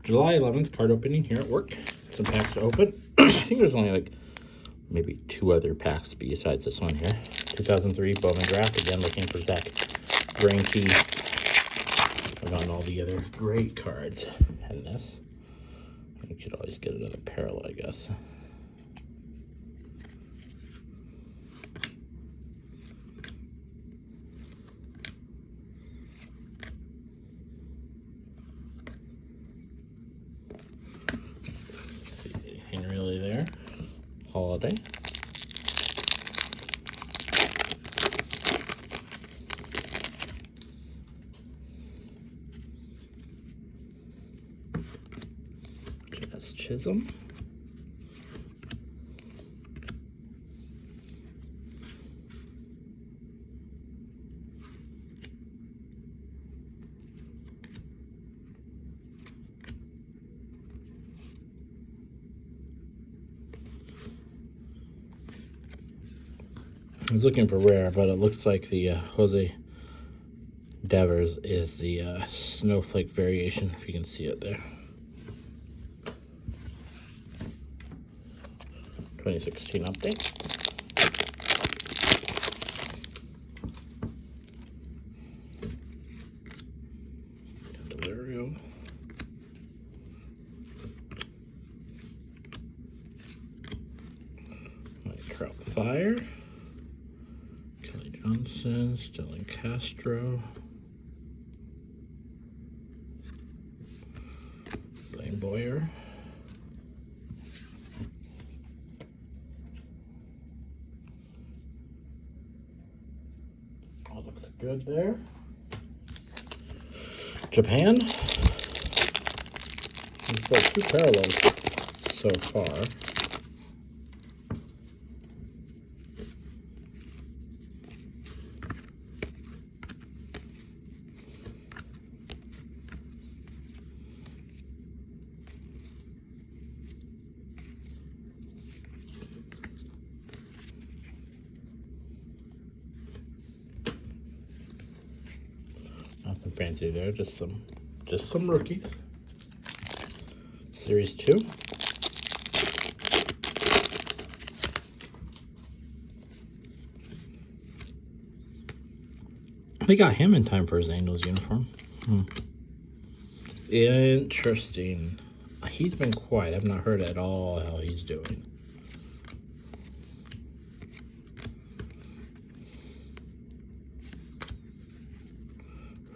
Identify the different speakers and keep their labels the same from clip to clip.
Speaker 1: July 11th, card opening here at work. Some packs to open. I think there's only like maybe 2 other packs besides this one here. 2003 Bowman Draft. Again, looking for Zach Greinke. I got all the other great cards in this. You should always get another parallel, I guess. Anything really there? Holiday. Okay, that's Chisholm. I was looking for rare, but it looks like the Jose Devers is the snowflake variation, if you can see it there. 2016 update. Delirio. Trout Fire. Johnson, Stellan Castro, Blaine Boyer, all looks good there. Japan, we've got 2 parallels so far. Nothing fancy there, just some rookies. Series 2. They got him in time for his Angels uniform. Interesting. He's been quiet. I've not heard at all how he's doing.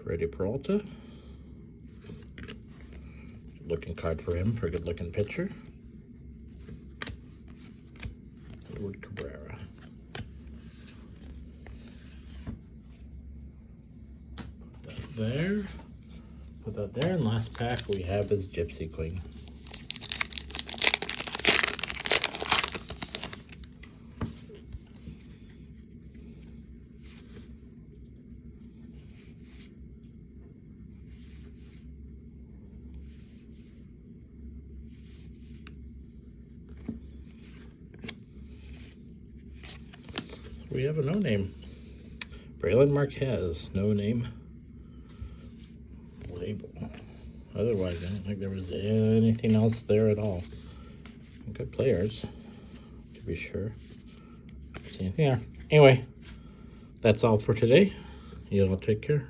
Speaker 1: Freddie Peralta. Looking card for him for a good looking pitcher. Edward Cabrera. Put that there. Put that there. And last pack we have is Gypsy Queen. We have a no name. Braylon Marquez, no name label. Otherwise, I don't think there was anything else there at all. Good players, to be sure. See anything there. Anyway, that's all for today. You all take care.